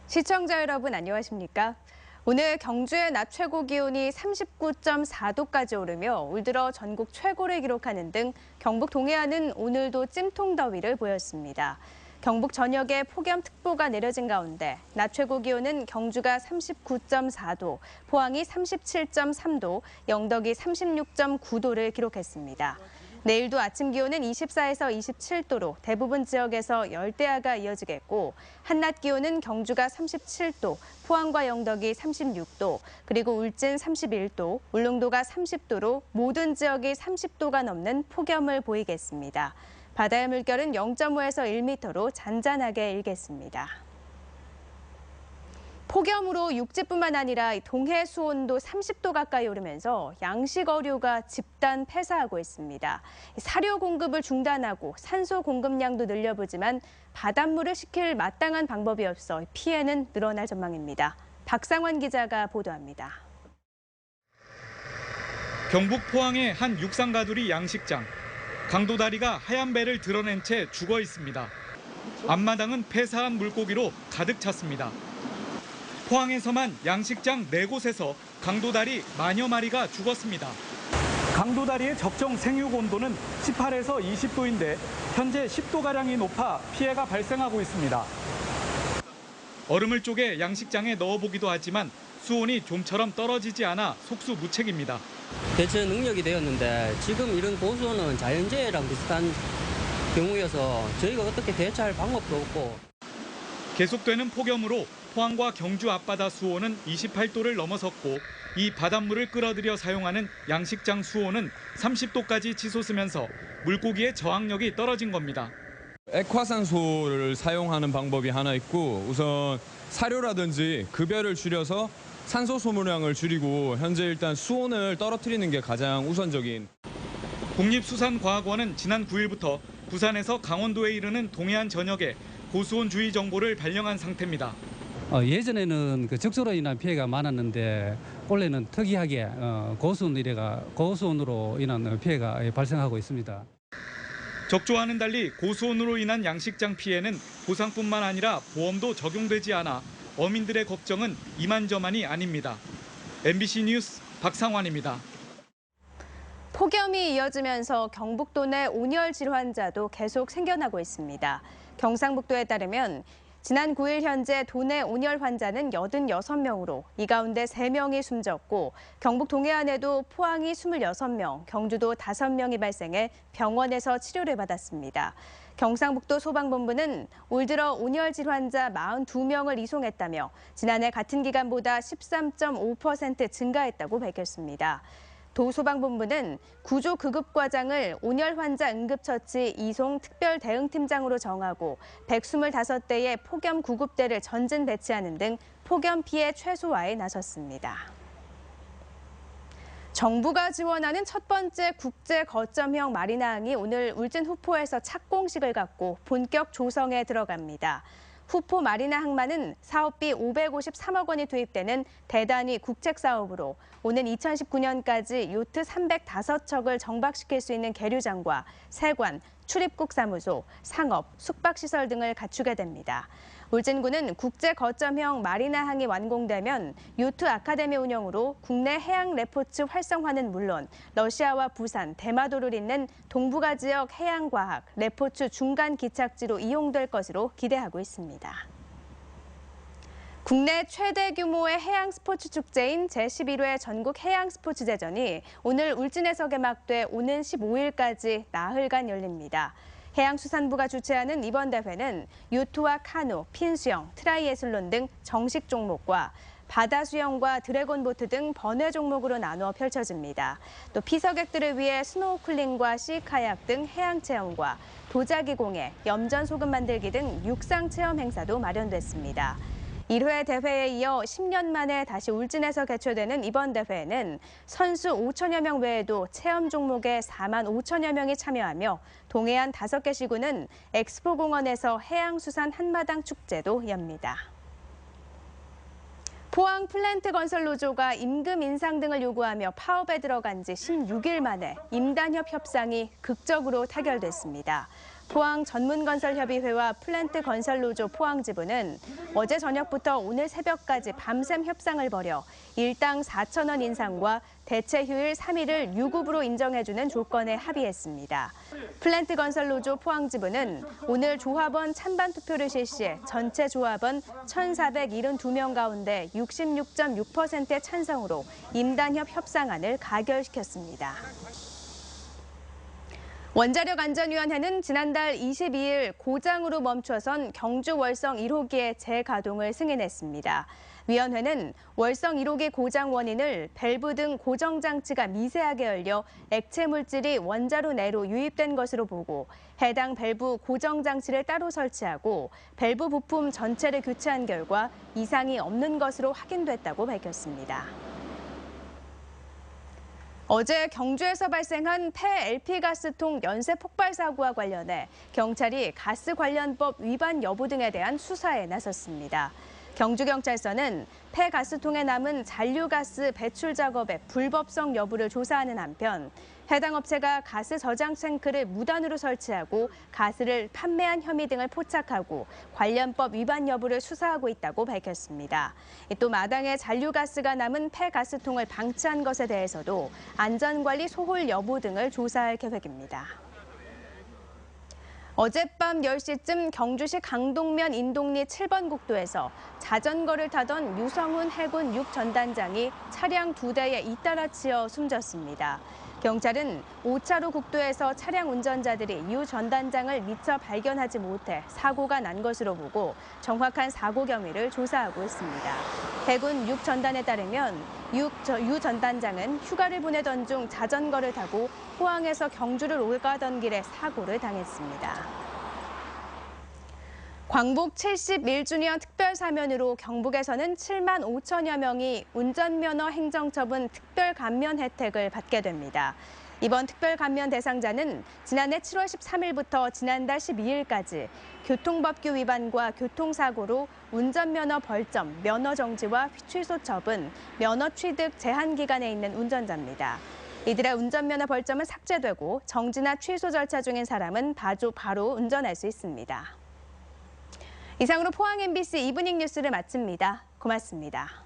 시청자 여러분 안녕하십니까? 오늘 경주의 낮 최고 기온이 39.4도까지 오르며 올 들어 전국 최고를 기록하는 등 경북 동해안은 오늘도 찜통더위를 보였습니다. 경북 전역에 폭염특보가 내려진 가운데 낮 최고 기온은 경주가 39.4도, 포항이 37.3도, 영덕이 36.9도를 기록했습니다. 내일도 아침 기온은 24에서 27도로 대부분 지역에서 열대야가 이어지겠고 한낮 기온은 경주가 37도, 포항과 영덕이 36도, 그리고 울진 31도, 울릉도가 30도로 모든 지역이 30도가 넘는 폭염을 보이겠습니다. 바다의 물결은 0.5에서 1m로 잔잔하게 일겠습니다. 폭염으로 육지뿐만 아니라 동해 수온도 30도 가까이 오르면서 양식 어류가 집단 폐사하고 있습니다. 사료 공급을 중단하고 산소 공급량도 늘려보지만 바닷물을 식힐 마땅한 방법이 없어 피해는 늘어날 전망입니다. 박상원 기자가 보도합니다. 경북 포항의 한 육상가두리 양식장. 강도다리가 하얀 배를 드러낸 채 죽어 있습니다. 앞마당은 폐사한 물고기로 가득 찼습니다. 포항에서만 양식장 4곳에서 강도다리 만여 마리가 죽었습니다. 강도다리의 적정 생육 온도는 18에서 20도인데 현재 10도가량이 높아 피해가 발생하고 있습니다. 얼음을 쪼개 양식장에 넣어보기도 하지만 수온이 좀처럼 떨어지지 않아 속수무책입니다. 대처 능력이 되었는데 지금 이런 고수온은 자연재해랑 비슷한 경우여서 저희가 어떻게 대처할 방법도 없고. 계속되는 폭염으로 포항과 경주 앞바다 수온은 28도를 넘어섰고 이 바닷물을 끌어들여 사용하는 양식장 수온은 30도까지 치솟으면서 물고기의 저항력이 떨어진 겁니다. 액화산소를 사용하는 방법이 하나 있고 우선 사료라든지 급여를 줄여서 산소 소모량을 줄이고 현재 일단 수온을 떨어뜨리는 게 가장 우선적인. 국립수산과학원은 지난 9일부터 부산에서 강원도에 이르는 동해안 전역에 고수온 주의 정보를 발령한 상태입니다. 예전에는 적조로 인한 피해가 많았는데 올해는 특이하게 고수온으로 인한 피해가 발생하고 있습니다. 적조와는 달리 고수온으로 인한 양식장 피해는 보상뿐만 아니라 보험도 적용되지 않아 어민들의 걱정은 이만저만이 아닙니다. MBC 뉴스 박상환입니다. 폭염이 이어지면서 경북도 내 온열 질환자도 계속 생겨나고 있습니다. 경상북도에 따르면 지난 9일 현재 도내 온열 환자는 86명으로 이 가운데 3명이 숨졌고 경북 동해안에도 포항이 26명, 경주도 5명이 발생해 병원에서 치료를 받았습니다. 경상북도 소방본부는 올 들어 온열 질환자 42명을 이송했다며 지난해 같은 기간보다 13.5% 증가했다고 밝혔습니다. 도소방본부는 구조급급과장을 온열 환자 응급처치 이송 특별대응팀장으로 정하고 125대의 폭염 구급대를 전진 배치하는 등 폭염 피해 최소화에 나섰습니다. 정부가 지원하는 첫 번째 국제 거점형 마리나항이 오늘 울진 후포에서 착공식을 갖고 본격 조성에 들어갑니다. 후포 마리나 항만은 사업비 553억 원이 투입되는 대단위 국책 사업으로 오는 2019년까지 요트 305척을 정박시킬 수 있는 계류장과 세관, 출입국 사무소, 상업, 숙박시설 등을 갖추게 됩니다. 울진군은 국제 거점형 마리나항이 완공되면 요트 아카데미 운영으로 국내 해양 레포츠 활성화는 물론 러시아와 부산, 대마도를 잇는 동북아 지역 해양과학, 레포츠 중간 기착지로 이용될 것으로 기대하고 있습니다. 국내 최대 규모의 해양 스포츠 축제인 제11회 전국 해양 스포츠제전이 오늘 울진에서 개막돼 오는 15일까지 나흘간 열립니다. 해양수산부가 주최하는 이번 대회는 요트와 카누, 핀수영, 트라이애슬론 등 정식 종목과 바다 수영과 드래곤보트 등 번외 종목으로 나누어 펼쳐집니다. 또 피서객들을 위해 스노우쿨링과 시카약 등 해양 체험과 도자기 공예, 염전 소금 만들기 등 육상 체험 행사도 마련됐습니다. 1회 대회에 이어 10년 만에 다시 울진에서 개최되는 이번 대회에는 선수 5천여 명 외에도 체험 종목에 4만 5천여 명이 참여하며 동해안 5개 시군은 엑스포공원에서 해양수산 한마당 축제도 엽니다. 포항 플랜트 건설 노조가 임금 인상 등을 요구하며 파업에 들어간 지 16일 만에 임단협 협상이 극적으로 타결됐습니다. 포항 전문건설협의회와 플랜트건설노조 포항지부는 어제 저녁부터 오늘 새벽까지 밤샘 협상을 벌여 일당 4,000원 인상과 대체 휴일 3일을 유급으로 인정해주는 조건에 합의했습니다. 플랜트건설노조 포항지부는 오늘 조합원 찬반 투표를 실시해 전체 조합원 1,472명 가운데 66.6%의 찬성으로 임단협 협상안을 가결시켰습니다. 원자력안전위원회는 지난달 22일 고장으로 멈춰선 경주 월성 1호기의 재가동을 승인했습니다. 위원회는 월성 1호기 고장 원인을 밸브 등 고정장치가 미세하게 열려 액체 물질이 원자로 내로 유입된 것으로 보고 해당 밸브 고정장치를 따로 설치하고 밸브 부품 전체를 교체한 결과 이상이 없는 것으로 확인됐다고 밝혔습니다. 어제 경주에서 발생한 폐 LP가스통 연쇄 폭발 사고와 관련해 경찰이 가스관련법 위반 여부 등에 대한 수사에 나섰습니다. 경주경찰서는 폐가스통에 남은 잔류가스 배출 작업의 불법성 여부를 조사하는 한편 해당 업체가 가스 저장 탱크를 무단으로 설치하고 가스를 판매한 혐의 등을 포착하고 관련법 위반 여부를 수사하고 있다고 밝혔습니다. 또 마당에 잔류가스가 남은 폐가스통을 방치한 것에 대해서도 안전관리 소홀 여부 등을 조사할 계획입니다. 어젯밤 10시쯤 경주시 강동면 인동리 7번 국도에서 자전거를 타던 유성훈 해군 6전단장이 차량 2대에 잇따라 치여 숨졌습니다. 경찰은 5차로 국도에서 차량 운전자들이 유 전단장을 미처 발견하지 못해 사고가 난 것으로 보고 정확한 사고 경위를 조사하고 있습니다. 해군 6전단에 따르면 유 전단장은 휴가를 보내던 중 자전거를 타고 포항에서 경주를 오가던 길에 사고를 당했습니다. 광복 71주년 특별사면으로 경북에서는 7만 5천여 명이 운전면허 행정처분 특별감면 혜택을 받게 됩니다. 이번 특별감면 대상자는 지난해 7월 13일부터 지난달 12일까지 교통법규 위반과 교통사고로 운전면허 벌점, 면허정지와 취소 처분, 면허 취득 제한 기간에 있는 운전자입니다. 이들의 운전면허 벌점은 삭제되고 정지나 취소 절차 중인 사람은 바로 운전할 수 있습니다. 이상으로 포항 MBC 이브닝 뉴스를 마칩니다. 고맙습니다.